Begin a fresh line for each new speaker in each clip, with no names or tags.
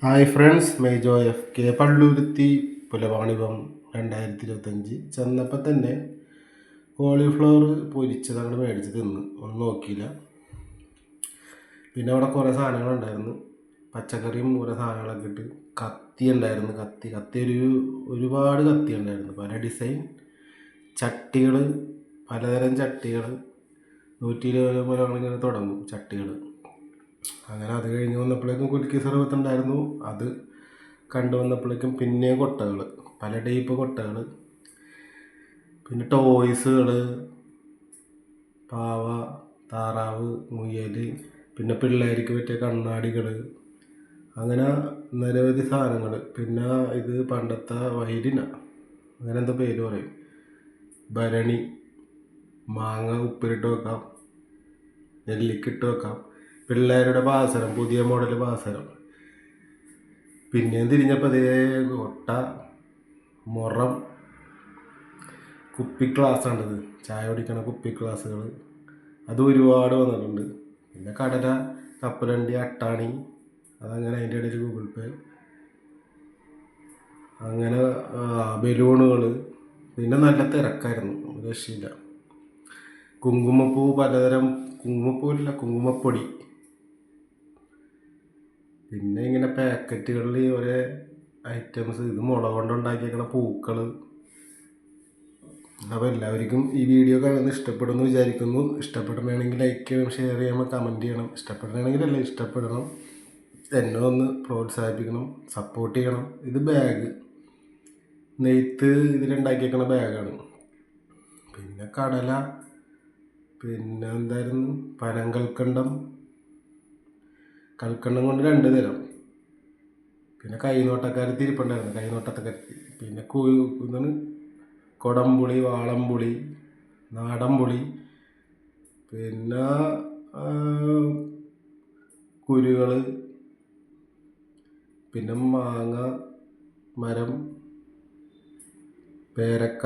Hi friends, Mejo F K Palluruthy പുലവാണിപം 2025 ചെന്നപ്പോൾ തന്നെ കോളിഫ്ലവർ പൊരിച്ചത് അങ്ങോട്ട് മേടിച്ച് തിന്ന് ഒന്നും നോക്കിയില്ല. പിന്നെ അവിടെ കുറേ സാധനങ്ങളുണ്ടായിരുന്നു, പച്ചക്കറിയും കുറേ സാധനങ്ങളൊക്കെ ഇട്ട്. കത്തി ഉണ്ടായിരുന്നു, കത്തി ഒരുപാട് കത്തി ഉണ്ടായിരുന്നു. പല ഡിസൈൻ ചട്ടികൾ, പലതരം ചട്ടികൾ. 120 പോലെ ഇങ്ങനെ തുടങ്ങും ചട്ടികൾ. അങ്ങനെ അത് കഴിഞ്ഞ് വന്നപ്പോഴേക്കും കുലുക്കി സർവത്തുണ്ടായിരുന്നു. അത് കണ്ടു വന്നപ്പോഴേക്കും പിന്നെ കൊട്ടകൾ, പല ടൈപ്പ് കൊട്ടകൾ, പിന്നെ ടോയ്സുകൾ, പാവ, താറാവ്, മുയൽ, പിന്നെ പിള്ളേർക്ക് പറ്റിയ കണ്ണാടികൾ, അങ്ങനെ നിരവധി സാധനങ്ങൾ. പിന്നെ ഇത് പണ്ടത്തെ വൈരിന, അങ്ങനെ എന്താ പേര് പറയും, ഭരണി, മാങ്ങ ഉപ്പിലിട്ട് വെക്കാം, നെല്ലിക്കിട്ട് വെക്കാം, പിള്ളേരുടെ പാസരം, പുതിയ മോഡൽ പാസരം. പിന്നെയും തിരിഞ്ഞപ്പോൾ അതേ കൊട്ട, മുറം, കുപ്പി ഗ്ലാസ്സാണിത്, ചായ കുടിക്കണ കുപ്പി ഗ്ലാസ്സുകൾ, അത് ഒരുപാട് വന്നിട്ടുണ്ട്. പിന്നെ കടല, കപ്പലണ്ടി, അട്ടാണി, അതങ്ങനെ അതിൻ്റെ ഇടയിൽ ഗൂഗിൾ പേ, അങ്ങനെ ബലൂണുകൾ. പിന്നെ നല്ല തിരക്കായിരുന്നു, രക്ഷയില്ല. കുങ്കുമപ്പൂ, പലതരം കുങ്കുമപ്പൂവില്ല, കുങ്കുമപ്പൊടി. പിന്നെ ഇങ്ങനെ പാക്കറ്റുകളിൽ ഓരോ ഐറ്റംസ്, ഇത് മുള കൊണ്ടുണ്ടാക്കിയേക്കണ പൂക്കൾ. അപ്പോൾ എല്ലാവർക്കും ഈ വീഡിയോ കാണുന്നത് ഇഷ്ടപ്പെടുമെന്ന് വിചാരിക്കുന്നു. ഇഷ്ടപ്പെടണമെങ്കിൽ ലൈക്ക് ചെയ്യണം, ഷെയർ ചെയ്യണം, കമൻറ്റ് ചെയ്യണം. ഇഷ്ടപ്പെടണമെങ്കിലല്ല, ഇഷ്ടപ്പെടണം. എന്നെ ഒന്ന് പ്രോത്സാഹിപ്പിക്കണം, സപ്പോർട്ട് ചെയ്യണം. ഇത് ബാഗ്, നെയ്ത്ത് ഇതിലുണ്ടാക്കിയേക്കണ ബാഗാണ്. പിന്നെ കടല, പിന്നെ എന്തായിരുന്നു, പനങ്കൽക്കണ്ടം, കൽക്കണ്ടം കൊണ്ട് 2 തരം. പിന്നെ കൈനോട്ടക്കാരത്തി ഇരിപ്പുണ്ടായിരുന്നു, കൈനോട്ടക്കാരത്തി. പിന്നെ ഇതാണ് കൊടംപുളി, വാളംപുളി, നാടൻപുളി, പിന്നെ കുരുകൾ, പിന്നെ മാങ്ങ മരം, പേരക്ക,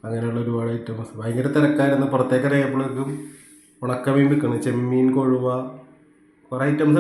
അങ്ങനെയുള്ള ഒരുപാട് ഐറ്റംസ്. ഭയങ്കര തിരക്കായിരുന്നു. പുറത്തേക്ക് ഇറങ്ങിയപ്പോഴേക്കും ഉണക്കമീൻ വിൽക്കണം, ചെമ്മീൻ, കൊഴുവ, കുറേ ഐറ്റംസ്.